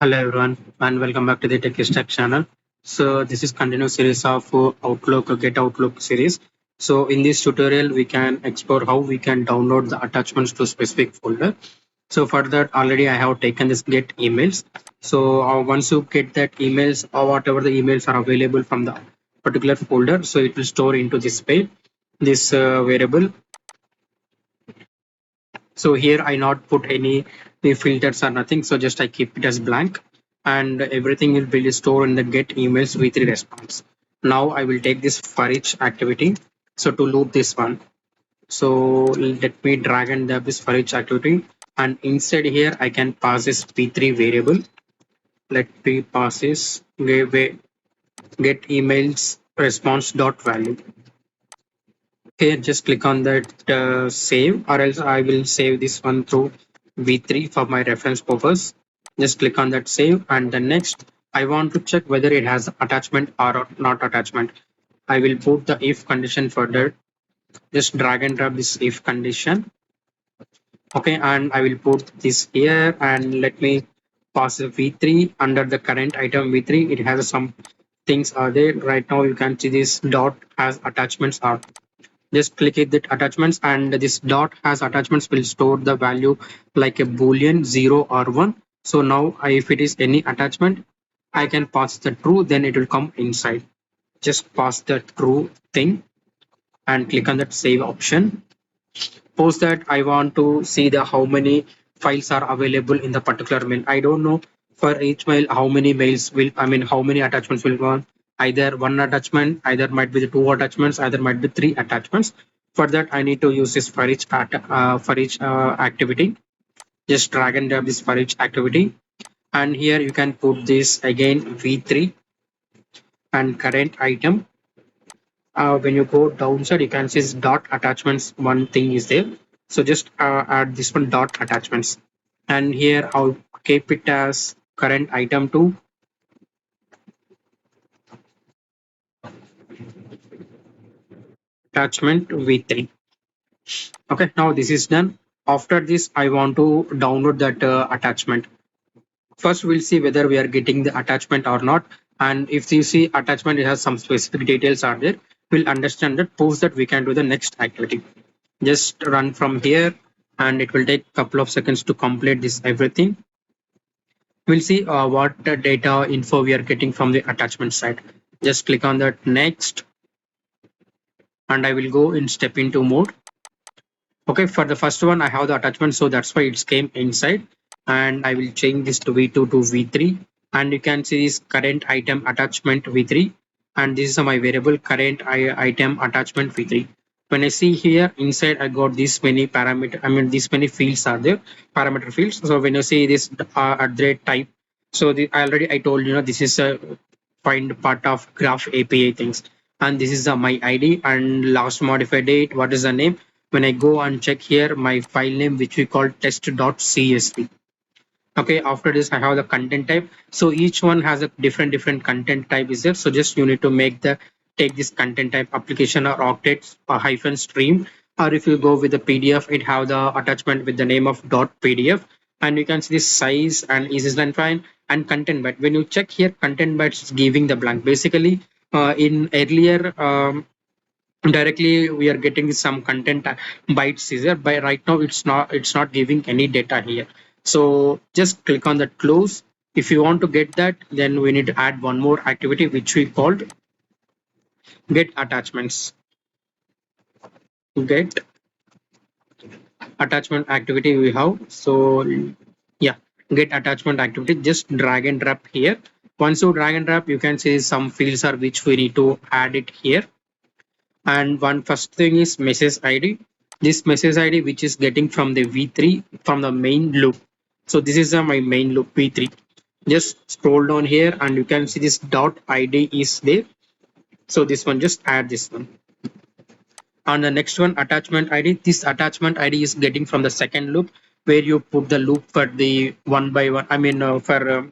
Hello everyone and welcome back to the Tech Stack channel. So this is continuous series of Outlook Get Outlook series. So in this tutorial we can explore how we can download the attachments to specific folder. So for that already I have taken this get emails. So once you get that emails or whatever the emails are available from the particular folder, so it will store into this page, this variable. So here I not put any filters or nothing. So just I keep it as blank and everything will be stored in the get emails v3 response. Now I will take this for each activity. So to loop this one. So let me drag and drop this for each activity. And inside here I can pass this v3 variable. Let me pass this get emails response dot value. Here just click on that save, or else I will save this one through v3 for my reference purpose. Just click on that save, and the next I want to check whether it has attachment or not attachment. I will put the if condition for that. Just drag and drop this if condition. Okay, and I will put this here, and let me pass the v3 under the current item v3. It has some things are there right now. You can see this dot has attachments are. Just click it that attachments, and this dot has attachments will store the value like a boolean 0 or 1. So now if it is any attachment, I can pass the true, then it will come inside. Just pass the true thing and click on that save option. Post that I want to see the how many files are available in the particular mail. I don't know for each mail how many mails will, I mean how many attachments will go on. Either one attachment, either might be the two attachments, either might be three attachments. For that I need to use this for each activity. Just drag and drop this for each activity, and here you can put this again v3 and current item. When you go downside, you can see this dot attachments one thing is there. So just add this one dot attachments, and here I'll keep it as current item to attachment v3. Okay, now this is done. After this I want to download that attachment. First we'll see whether we are getting the attachment or not, and if you see attachment it has some specific details are there, we'll understand that. Post that we can do the next activity. Just run from here, and it will take a couple of seconds to complete this everything. We'll see what data info we are getting from the attachment side. Just click on that next, and I will go in step into mode. Okay, for the first one I have the attachment, so that's why it came inside, and I will change this to v2 to v3, and you can see this current item attachment v3, and this is my variable current item attachment v3. When I see here inside I got this many parameter, I mean these many fields are there, parameter fields. So when you see this at the type, so I told this is a find part of graph API things, and this is my ID and last modified date. What is the name? When I go and check here my file name, which we call test.csv. Okay, after this I have the content type. So each one has a different content type is there. So just you need to take this content type application or octet or hyphen stream, or if you go with the PDF, it have the attachment with the name of .pdf, and you can see this size and is line fine and content byte. When you check here, content bytes is giving the blank. Basically, in earlier directly we are getting some content bytes here, but right now it's not giving any data here. So just click on that close. If you want to get that, then we need to add one more activity which we called get attachments. Get attachment activity we have. So yeah, get attachment activity, just drag and drop here. Once you drag and drop, you can see some fields are which we need to add it here. And one first thing is message id. This message id which is getting from the v3 from the main loop. So this is my main loop v3. Just scroll down here and you can see this dot id is there. So this one, just add this one. On the next one, attachment id, this attachment id is getting from the second loop, where you put the loop for the one by one, I mean for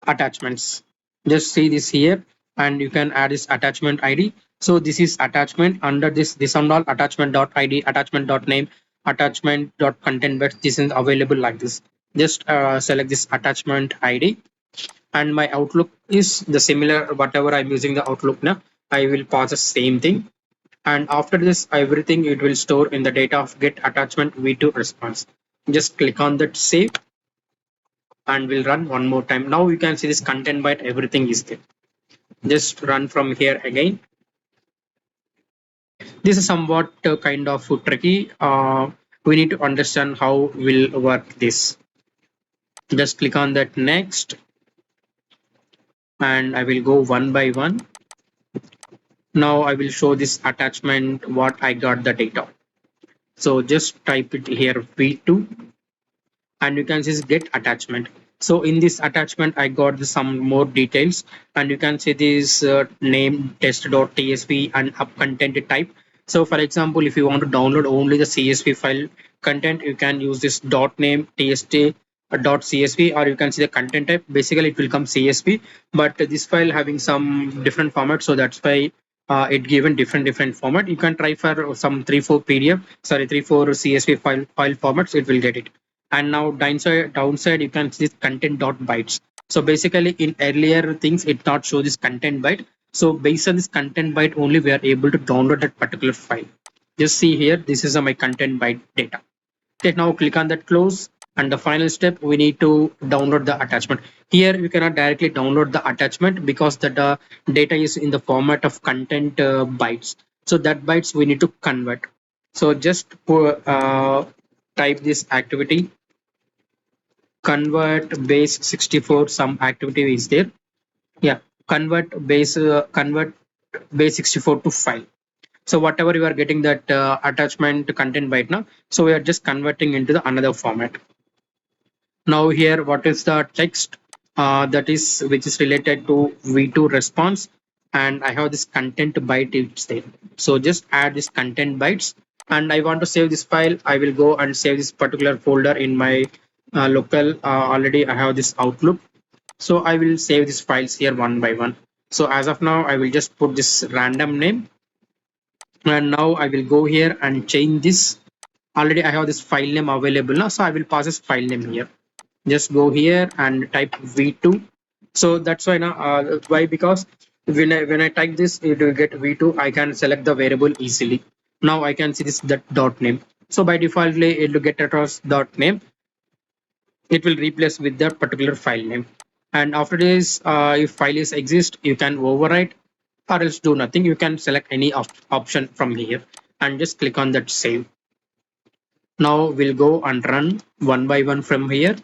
attachments. Just see this here, and you can add this attachment id. So this is attachment. Under this and all attachment dot id, attachment dot name, attachment dot content, but this is available like this. Just select this attachment ID, and my Outlook is the similar whatever I'm using the Outlook now. I will pause the same thing, and after this everything it will store in the data of get attachment v2 response. Just click on that save, and we'll run one more time. Now you can see this content byte everything is there. Just run from here again. This is somewhat kind of tricky. We need to understand how will work this. Just click on that next, and I will go one by one. Now I will show this attachment what I got the data. So just type it here v2, and you can see this get attachment. So in this attachment I got some more details, and you can see this name test.tsv and up content type. So for example, if you want to download only the csv file content, you can use this dot name tst dot csv, or you can see the content type. Basically it will come csv, but this file having some different format, so that's why it given different format. You can try for some 3-4 pdf, sorry, 3-4 csv file formats, it will get it. And now downside you can see this content dot bytes. So basically in earlier things it not show this content byte. So based on this content byte only we are able to download that particular file. Just see here, this is my content byte data. Okay, now click on that close, and the final step we need to download the attachment. Here you cannot directly download the attachment because the data is in the format of content bytes. So that bytes we need to convert. So just type this activity convert base 64, some activity is there. Yeah, convert base 64 to file. So whatever you are getting that attachment content byte now, so we are just converting into the another format. Now here what is the text that is which is related to v2 response, and I have this content byte it's there. So just add this content bytes, and I want to save this file. I will go and save this particular folder in my local. Already I have this Outlook, so I will save these files here one by one. So as of now I will just put this random name, and now I will go here and change this. Already I have this file name available now, so I will pass this file name here. Just go here and type v2. So that's why now why, because when I type this it will get v2. I can select the variable easily. Now I can see this that dot name. So by defaultly it will get across dot name, it will replace with that particular file name. And after this if file is exist, you can overwrite or else do nothing. You can select any option from here and just click on that save. Now we'll go and run one by one from here.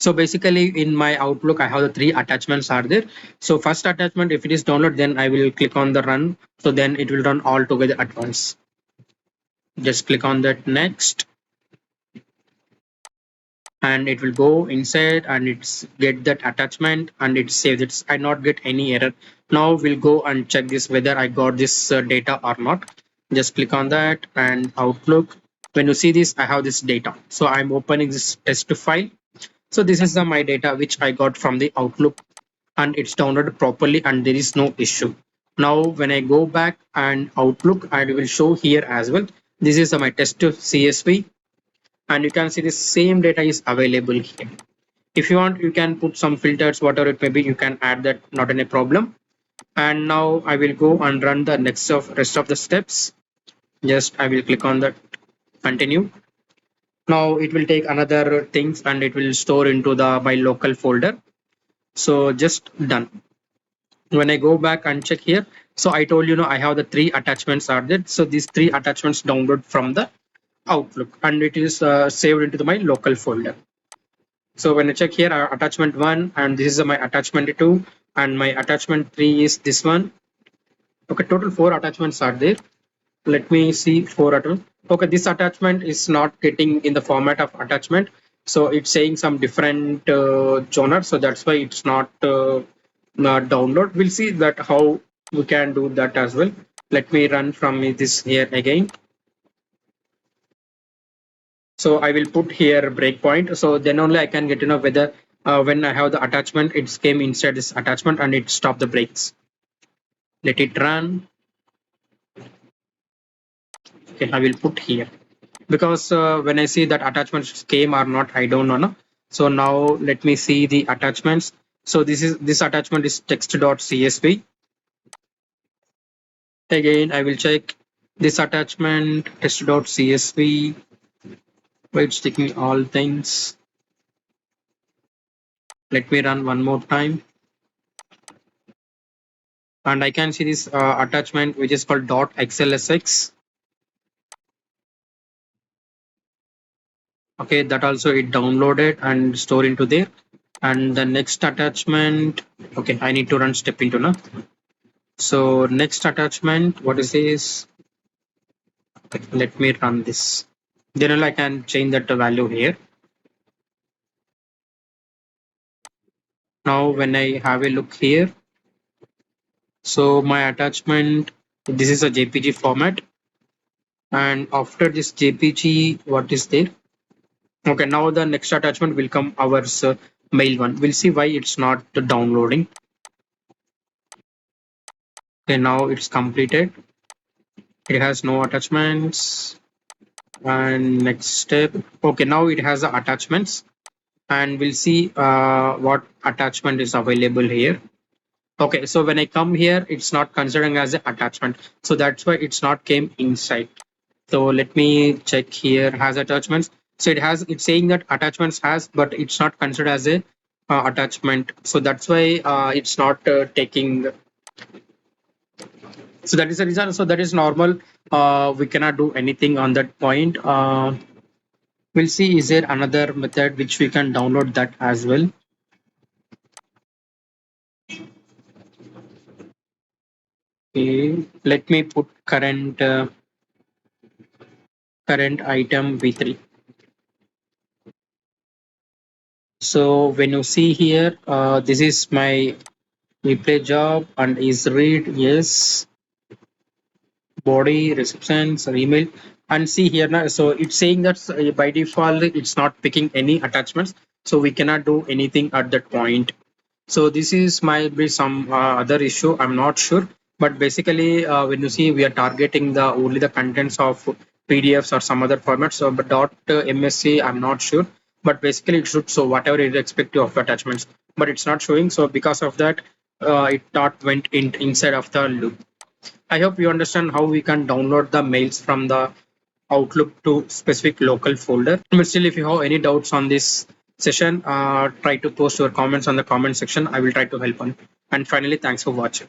So basically in my Outlook I have the 3 attachments are there. So first attachment, if it is download, then I will click on the run, so then it will run all together at once. Just click on that next, and it will go inside and it's get that attachment and it saves it. I not get any error. Now we'll go and check this whether I got this data or not. Just click on that and Outlook. When you see this, I have this data, so I'm opening this test file. So this is my data which I got from the Outlook, and it's downloaded properly and there is no issue. Now when I go back and Outlook, I will show here as well. This is my test CSV, and you can see the same data is available here. If you want, you can put some filters, whatever it may be, you can add that, not any problem. And now I will go and run the rest of the steps. Just I will click on that continue. Now it will take another things and it will store into the my local folder. So just done. When I go back and check here, so I told you know I have the 3 attachments are there. So these 3 attachments download from the Outlook, and it is saved into my local folder. So when I check here, attachment 1, and this is my attachment 2, and my attachment 3 is this one. Okay, total 4 attachments are there. Let me see 4 attachments. Okay, this attachment is not getting in the format of attachment, so it's saying some different genre, so that's why it's not download. We'll see that how we can do that as well. Let me run from this here again. So I will put here breakpoint, so then only I can get to know whether when I have the attachment it came inside this attachment and it stopped the breaks. Let it run. Okay, I will put here because when I see that attachments came or not, I don't know. No? So now let me see the attachments. So this attachment is text.csv. Again, I will check this attachment test.csv. Wait, sticking all things. Let me run one more time. And I can see this attachment which is called .xlsx. Okay, that also it downloaded and store into there. And the next attachment, okay, I need to run step into now. So next attachment, what is this? Let me run this. Then I can change that value here. Now when I have a look here, so my attachment, this is a JPG format. And after this JPG, what is there? Okay, now the next attachment will come our mail one. We'll see why it's not downloading. Okay, now it's completed. It has no attachments. And next step. Okay, now it has the attachments. And we'll see what attachment is available here. Okay, so when I come here, it's not considering as an attachment. So that's why it's not came inside. So let me check here has attachments. So it's saying that attachments has, but it's not considered as a attachment. So that's why it's not taking. So that is the reason. So that is normal. We cannot do anything on that point. We'll see is there another method which we can download that as well. Okay, let me put current item v3. So when you see here, this is my replay job and is read yes, body receptions or email, and see here now. So it's saying that by default it's not picking any attachments, so we cannot do anything at that point. So this is might be some other issue, I'm not sure, but basically when you see we are targeting the only the contents of PDFs or some other formats. So but .msc I'm not sure, but basically it should show whatever is expected of attachments, but it's not showing. So because of that it not went inside of the loop. I hope you understand how we can download the mails from the Outlook to specific local folder. But still, if you have any doubts on this session, try to post your comments on the comment section. I will try to help on. And finally, thanks for watching.